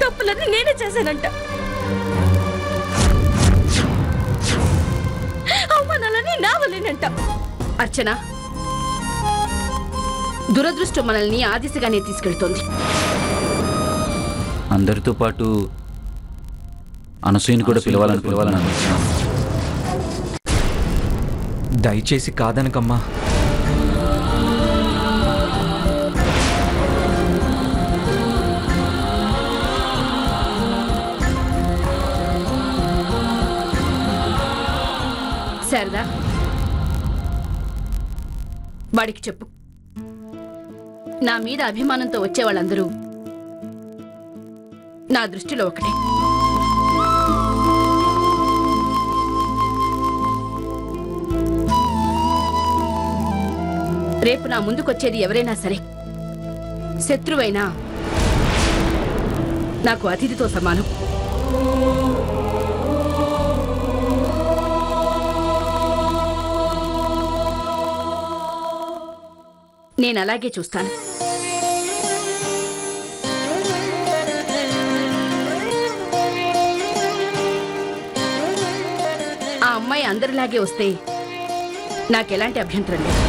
తప్పులన్నీ నేనే చేశానంట. అవమానాలన్నీ నా వల్లేనంట. అర్చన, దురదృష్టం మనల్ని ఆ దిశగానే తీసుకెళ్తోంది. అందరితో పాటు అనసూయని కూడా పిలవాలని దయచేసి కాదనకమ్మా. శారదా, వాడికి చెప్పు, నా మీద అభిమానంతో వచ్చే వాళ్ళందరూ నా దృష్టిలో ఒకటే. రేపు నా ముందుకొచ్చేది ఎవరైనా సరే, శత్రువైనా నాకు అతిథితో సమానం. నేను అలాగే చూస్తాను. ఆ అమ్మాయి అందరిలాగే వస్తే నాకెలాంటి అభ్యంతరం లేదు.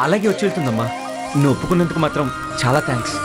అలాగే వచ్చి వెళ్తుందమ్మా. నువ్వు ఒప్పుకున్నందుకు మాత్రం చాలా థ్యాంక్స్.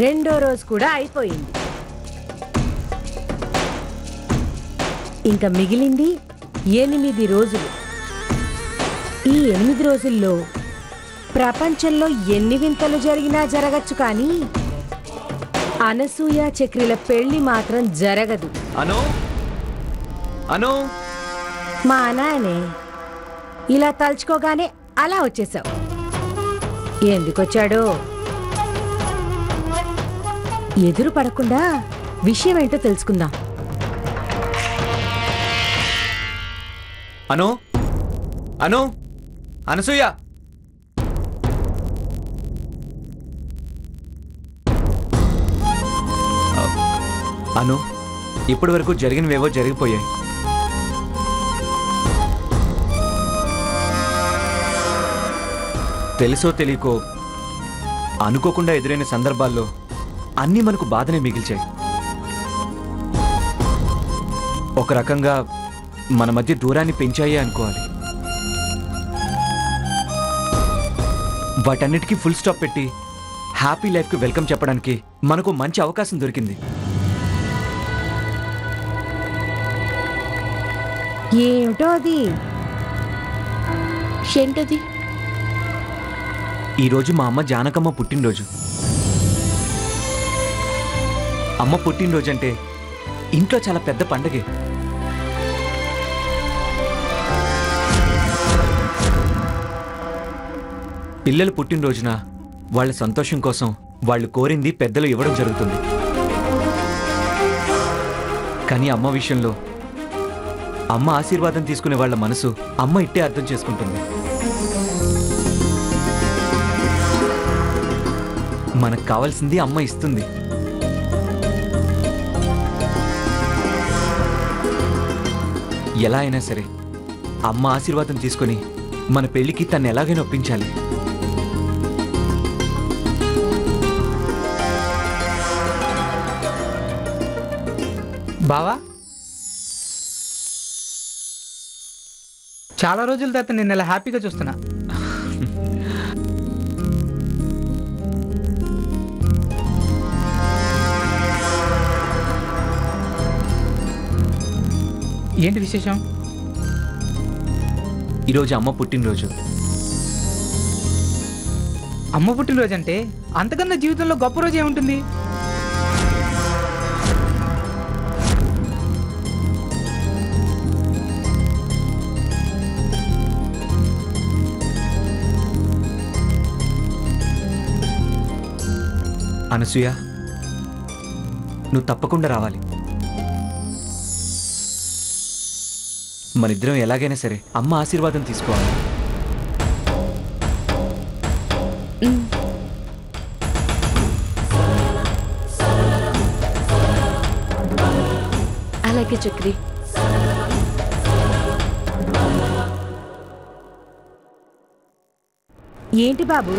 రెండో రోజు కూడా అయిపోయింది. ఇంకా మిగిలింది 8 రోజులు. ఈ 8 రోజుల్లో ప్రపంచంలో ఎన్ని వింతలు జరిగినా జరగచ్చు, కానీ అనసూయ చక్రిల పెళ్లి మాత్రం జరగదు. మా నాయనే ఇలా తలుచుకోగానే అలా వచ్చేసావు. ఎందుకొచ్చాడో ఎదురు పడకుండా విషయం ఏంటో తెలుసుకుందాం. అనసూయ, ఇప్పటి వరకు జరిగినవేవో జరిగిపోయాయి. తెలుసో తెలియకో అనుకోకుండా ఎదురైన సందర్భాల్లో అన్నీ మనకు బాధనే మిగిల్చాయి. ఒక రకంగా మన మధ్య దూరాన్ని పెంచాయి అనుకోవాలి. వాటన్నిటికీ ఫుల్ స్టాప్ పెట్టి హ్యాపీ లైఫ్కి వెల్కమ్ చెప్పడానికి మనకు మంచి అవకాశం దొరికింది. ఏమిటో అది? ఏంటది? ఈరోజు మా అమ్మ జానకమ్మ పుట్టినరోజు. అమ్మ పుట్టినరోజు అంటే ఇంట్లో చాలా పెద్ద పండగే. పిల్లలు పుట్టినరోజున వాళ్ళ సంతోషం కోసం వాళ్ళు కోరింది పెద్దలు ఇవ్వడం జరుగుతుంది. కానీ అమ్మ విషయంలో అమ్మ ఆశీర్వాదం తీసుకునే వాళ్ళ మనసు అమ్మ ఇట్టే అర్థం చేసుకుంటుంది. మనకు కావాల్సింది అమ్మ ఇస్తుంది. ఎలా అయినా సరే అమ్మ ఆశీర్వాదం తీసుకొని మన పెళ్లికి తను ఎలాగైనా ఒప్పించాలి. బావా, చాలా రోజుల తర్వాత నేను ఇలా హ్యాపీగా చూస్తున్నా. ఏంటి విశేషం? ఈరోజు అమ్మ పుట్టినరోజు. అమ్మ పుట్టినరోజు అంటే అంతకన్నా జీవితంలో గొప్ప రోజు ఏముంటుంది? అనసూయ, నువ్వు తప్పకుండా రావాలి. మనిద్దరం ఎలాగైనా సరే అమ్మ ఆశీర్వాదం తీసుకోవాలి. అలాగే చక్రి. ఏంటి బాబు,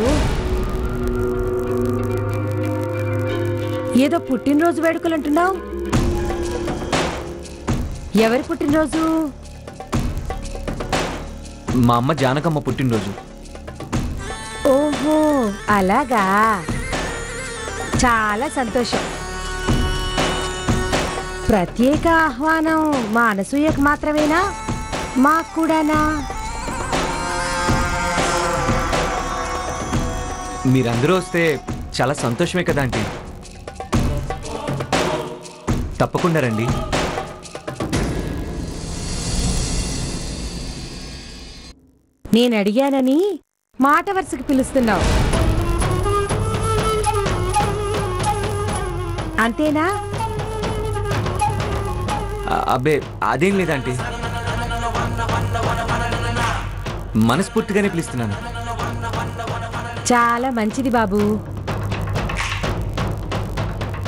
ఏదో పుట్టినరోజు వేడుకలు అంటున్నావు? ఎవరి పుట్టినరోజు? మా అమ్మ జానకమ్మ పుట్టినరోజు. ఓహో, అలాగా. చాలా సంతోషం. ప్రత్యేక ఆహ్వానం మా అనసూయకు మాత్రమేనా, మాకు కూడానా? మీరందరూ వస్తే చాలా సంతోషమే కదా ఆంటీ. తప్పకుండా రండి. నేను అడిగానని మాట వరుసకి పిలుస్తున్నావు, అంతేనా? అబ్బే, అదేం లేదంటీ. మనస్ఫూర్తిగానే పిలుస్తున్నాను. చాలా మంచిది బాబు,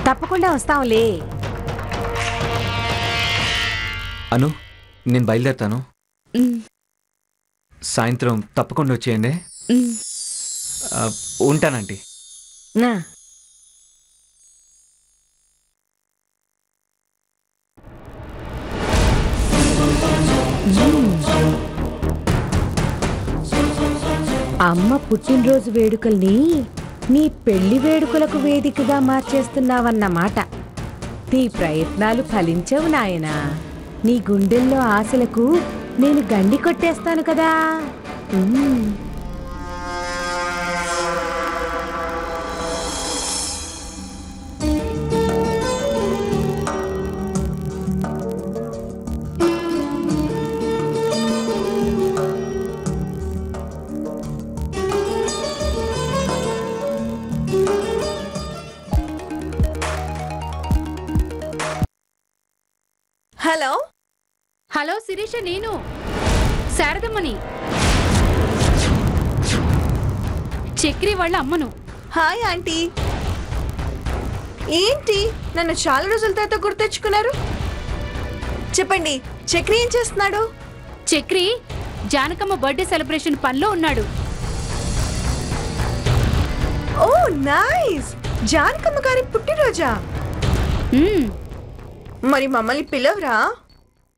తప్పకుండా వస్తాంలే. అను, నేను బయలుదేరుతాను. సాయంత్రం తప్పకుండా వచ్చేయండి. ఉంటానంటీ. నా అమ్మ పుట్టినరోజు వేడుకల్ని నీ పెళ్లి వేడుకలకు వేదికగా మార్చేస్తున్నావన్నమాట. నీ ప్రయత్నాలు ఫలించవు నాయనా. నీ గుండెల్లో ఆశలకు నేను గండి కొట్టేస్తాను కదా. హలో హలో శిరీష, నేను శారదమ్మని, చక్రి వాళ్ళ అమ్మను. Hi aunty. ఏంటి నన్ను చాలా రోజుల తర్వాత గుర్తెచ్చుకున్నారు? చెప్పండి, చక్రి ఏం చేస్తున్నాడు? చక్రి జానకమ్మ బర్త్డే సెలబ్రేషన్ పనిలో ఉన్నాడు. ఓ నైస్. జానకమ్మ గారి పుట్టినరోజా? మరి మమ్మల్ని పిలవరా?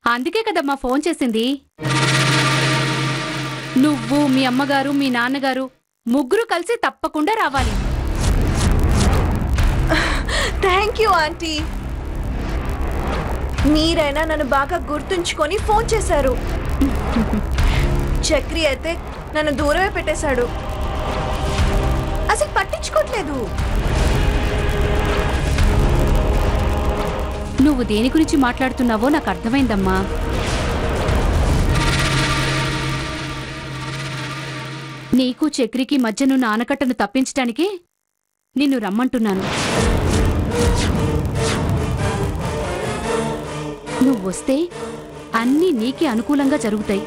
అందుకే కదమ్మా ఫోన్ చేసింది. నువ్వు, మీ అమ్మగారు, మీ నాన్నగారు ముగ్గురు కలిసి తప్పకుండా రావాలి. Thank you aunty. మీరైనా నన్ను బాగా గుర్తుంచుకొని ఫోన్ చేశారు. చక్రి అయితే నన్ను దూరమే పెట్టేశాడు, అసలు పట్టించుకోవట్లేదు. నువ్వు దేని గురించి మాట్లాడుతున్నావో నాకు అర్థమైందమ్మా. నీకు చక్రికి మధ్యనున్న ఆనకట్టను తప్పించటానికి నిన్ను రమ్మంటున్నాను. నువ్వొస్తే అన్నీ నీకే అనుకూలంగా జరుగుతాయి.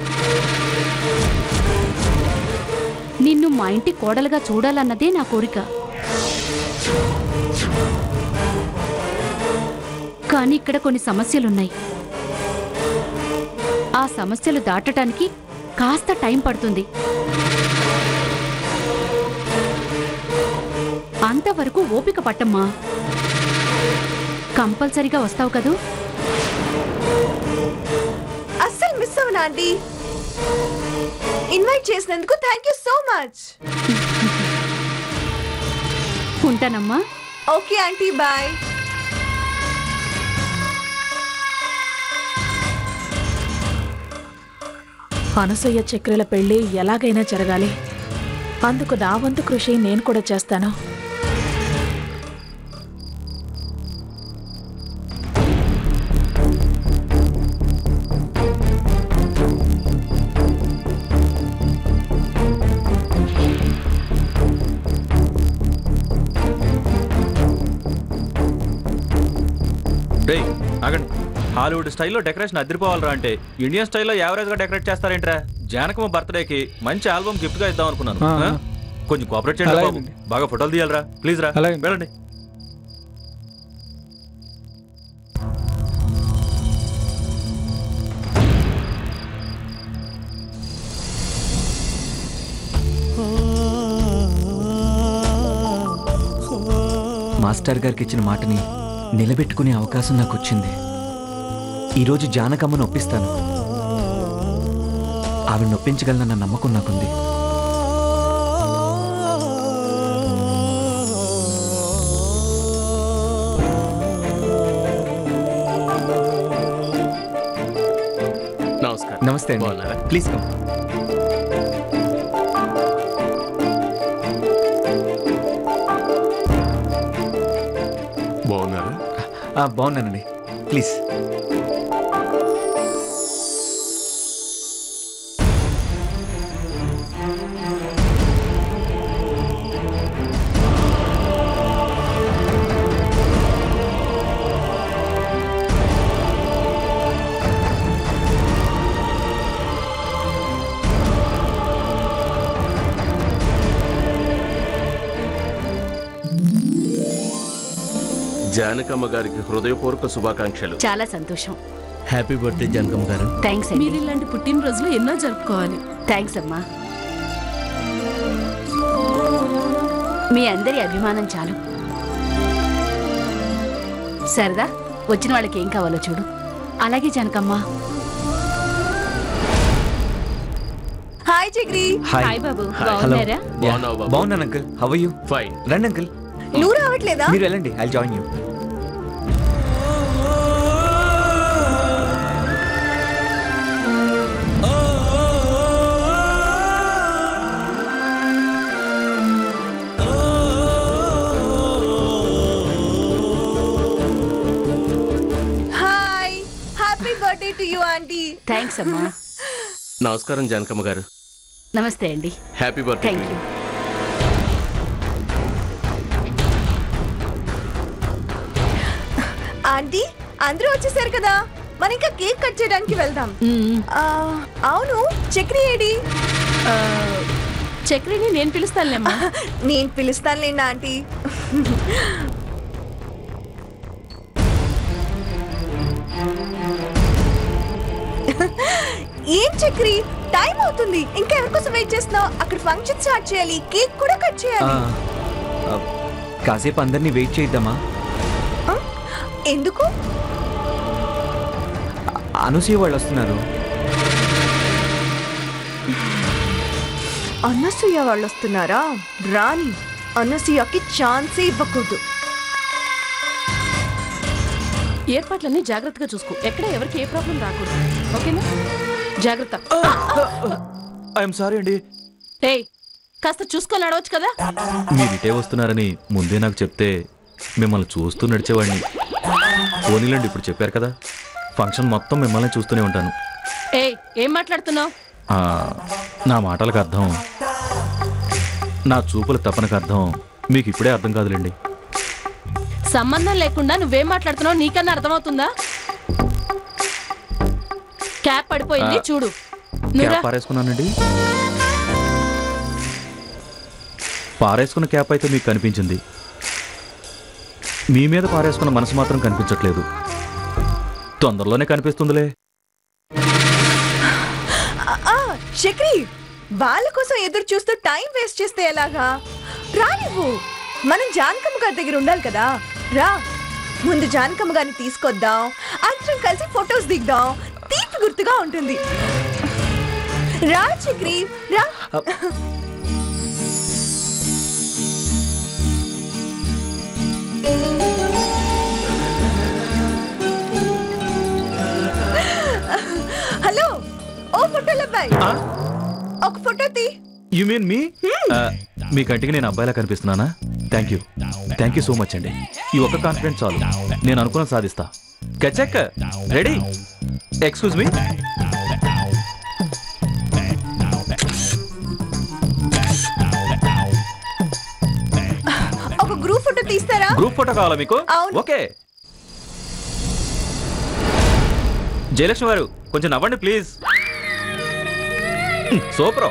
నిన్ను మా ఇంటి కోడలుగా చూడాలన్నదే నా కోరిక. కానీ ఇక్కడ కొన్ని సమస్యలున్నాయి. ఆ సమస్యలు దాటటానికి కాస్త టైం పడుతుంది. అంతవరకు ఓపిక పట్టమ్మా. కంపల్సరీగా వస్తావు కదూ? అస్సలు మిస్ అవునా ఆంటీ? ఇన్వైట్ చేసినందుకు థ్యాంక్ యూ సో మచ్. ఉంటానమ్మా. Okay aunty, bye. అనసూయ చక్రల పెళ్లి ఎలాగైనా జరగాలి. అందుకు నా వంతు కృషి నేను కూడా చేస్తాను. ఆగండి. హాలీవుడ్ స్టైల్లో డెకరేషన్ అదిరిపోవాలరా అంటే ఇండియన్ స్టైల్లో యావరేజ్ గా డెకరేట్ చేస్తారేంట్రా? జానకమ్మ బర్త్డేకి మంచి ఆల్బమ్ గిఫ్ట్ గా ఇద్దాం అనుకున్నాను. కొంచెం కోఆపరేట్ చేయండి బాబు. బాగా ఫోటోలు తీయాలరా ప్లీజ్ రా. వెళ్ళండి. మాస్టర్ గారికి ఇచ్చిన మాటని నిలబెట్టుకునే అవకాశం నాకు వచ్చింది. ఈరోజు జానకమ్మను ఒప్పిస్తాను. ఆవిడ నొప్పించగలనన్న నమ్మకం నాకుంది. నమస్కారం. నమస్తే అండి. Please come. బాగున్నారా? బాగున్నానండి. ప్లీజ్. జానకమ్మ గారికి హృదయపూర్వక శుభాకాంక్షలు. చాలా సంతోషం. హ్యాపీ బర్త్డే జానకమ్మ గారు. థ్యాంక్స్. మీరు ఇలాంటి పుట్టినరోజులు ఎన్నో జరుపుకోవాలి. థ్యాంక్స్ అమ్మా. మీ అందరి అభిమానం చాలు. సరదా వచ్చిన వాళ్ళకి ఏం కావాలో చూడు. అలాగే జానకమ్మ. హాయ్ చక్రి. హాయ్ బాబు. బాగున్నారా? బాగున్నాను uncle. How are you? Fine. రండి అంకుల్. నువ్వు రావట్లేదా? మీరు వెళ్ళండి. I join you. Hi, happy birthday to you aunty. Thanks అమ్మా. నమస్కారం జానకమ్మ గారు. నమస్తే అండి. Happy birthday. Thank you. Aunty అందరూ వచ్చేసారు కదా, మనం ఇంకా కేక్ కట్ చేయడానికి వెళ్దాం. అవును చక్రి ఏడి? చక్రిని నేను పిలుస్తానులేమ్మా. నేను పిలుస్తానులేండి ఆంటీ. ఏం చక్రి, టైం అవుతుంది. ఇంకా ఎవరి కోసం వెయిట్ చేస్తున్నావు? అక్కడ ఫంక్షన్ స్టార్ట్ చేయాలి, కేక్ కూడా కట్ చేయాలి. కాసేపు అందరినీ వెయిట్ చేద్దామా? ఎందుకు? అనసూయ వాళ్ళు వస్తున్నారు. అనసూయ వాళ్ళు వస్తున్నారా? రాని. అనసూయకి ఛాన్సే ఇవ్వకూడదు. ఏర్పాట్లన్నీ జాగ్రత్తగా చూసుకో. ఎక్కడ ఎవరికి ఏ ప్రాబ్లం రాకూడదు. ఓకేనా? జాగ్రత్త. ఐఎమ్ సారీ అండి. ఏయ్, కాస్త చూసుకొని నడవచ్చు కదా. మీరు ఇటే వస్తున్నారని ముందే నాకు చెప్తే మిమ్మల్ని చూస్తూ నడిచేవాడిని. పోనీలండి, ఇప్పుడు చెప్పారు కదా, ఫంక్షన్ మొత్తం మిమ్మల్ని చూస్తూనే ఉంటాను. ఏయ్, ఏం మాట్లాడుతున్నావు? నా మాటలకు అర్థం, నా చూపుల తపనకు అర్థం మీకు ఇప్పుడే అర్థం కాదులేండి. సంబంధం లేకుండా నువ్వేం మాట్లాడుతున్నావు నీకన్నా అర్థమవుతుందా? క్యాప్ పడిపోయింది చూడు. క్యాప్ పారేసుకున్నానండి. పారేసుకున్న క్యాప్ అయితే మీకు కనిపించింది, మీ మీద పారేసుకున్న మనసు మాత్రం కనిపించట్లేదు. తొందరలోనే కనిపిస్తుందిలే. చక్రి, వాళ్ళ కోసం ఎదురు చూస్తూ టైం వేస్ట్ చేస్తే ఎలాగా? రా నువ్వు. మనం జానకమ్మ గారి దగ్గర ఉండాలి కదా. రా, ముందు జానకమ్మ గారిని తీసుకొద్దాం, అందరం కలిసి ఫొటోస్ దిగుదాం. తీపి గుర్తుగా ఉంటుంది. రా చక్రి రా. హలో ఓ ఫోటోల అబ్బాయి, ఒక ఫోటో తీ. యు మీన్ మీ? మీ కంటికి నేను అబ్బాయిలా కనిపిస్తున్నానా? థ్యాంక్ యూ సో మచ్ అండి. ఈ ఒక్క కాన్ఫిడెన్స్ చాలు, నేను అనుకున్న సాధిస్తా. కచెక్ రెడీ? Excuse me. ఒక గ్రూప్ ఫోటో తీస్తారా? గ్రూప్ ఫోటో కావాలా మీకు? ఓకే. జయలక్ష్మి గారు కొంచెం నవ్వండి ప్లీజ్. సూపర్.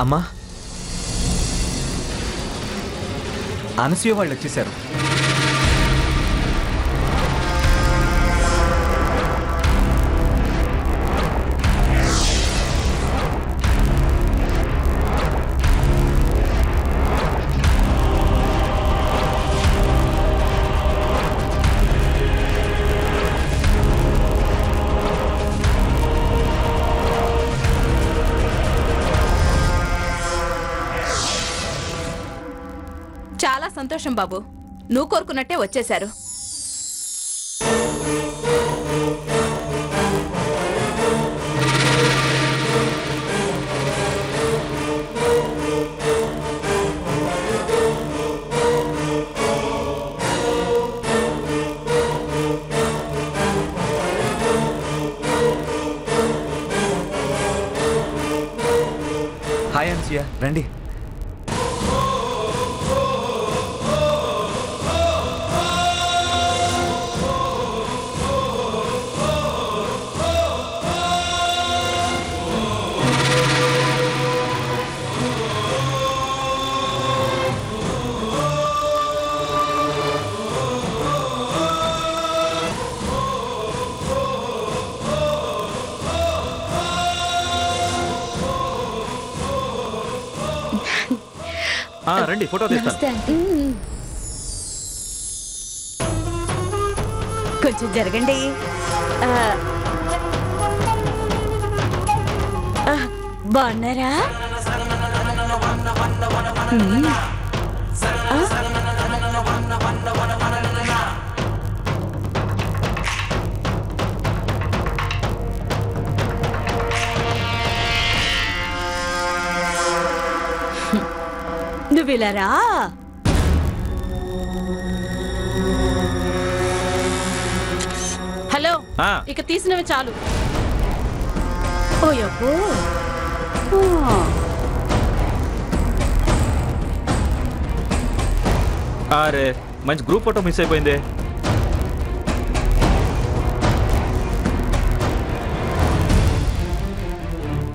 అమ్మా, అనసూయ వాళ్ళు వచ్చేసారు. చాలా సంతోషం బాబు, నువ్వు కోరుకున్నట్టే వచ్చేశారు. హాయ్ అనసూయ, రండి. రండి ఫోటో తీస్తాను. కొంచెం జరగండి. బాగున్నారా? నువ్విలరా. హలో, ఇక తీసినవి చాలు. ఓయబ్బో, అరే మంచి గ్రూప్ ఫోటో మిస్ అయిపోయింది.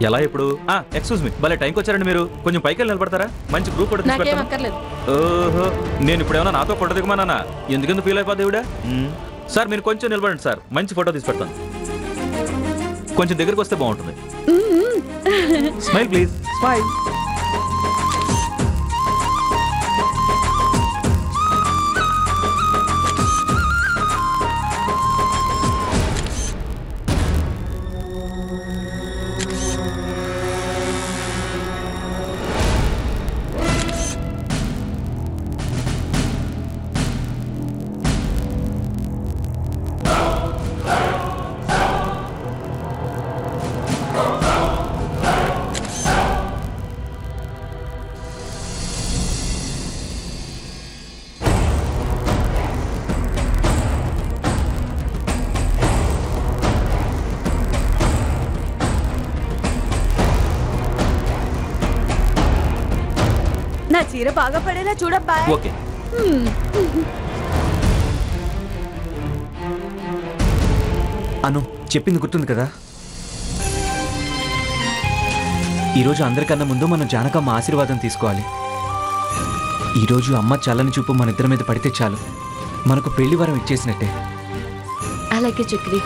ఎలా ఇప్పుడు? ఎక్స్క్యూజ్ మీ, భలే టైంకి వచ్చారండి మీరు. కొంచెం పైకి వెళ్ళి నిలబడతారా? మంచి గ్రూప్ ఫోటో తీసుకెళ్తాను. ఓహో, నేను ఇప్పుడు ఏమన్నా నాతో ఫోటో దిగమన్నా? ఎందుకెందుకు ఫీల్ అయిపోద్ది ఇవిడ? సార్ మీరు కొంచెం నిలబడండి సార్, మంచి ఫోటో తీసి పెడతాను. కొంచెం దగ్గరికి వస్తే బాగుంటుంది. Smile please, smile. చీర బాగా పడేలా చూడబ్బాయ్. ఓకే. అను చెప్పింది గుర్తుంది కదా? ఈరోజు అందరికన్నా ముందు మనం జానకమ్మ ఆశీర్వాదం తీసుకోవాలి. ఈరోజు అమ్మ చల్లని చూపు మన ఇద్దరి మీద పడితే చాలు, మనకు పెళ్లి వరం ఇచ్చేసినట్టే. అలాగే చక్రి.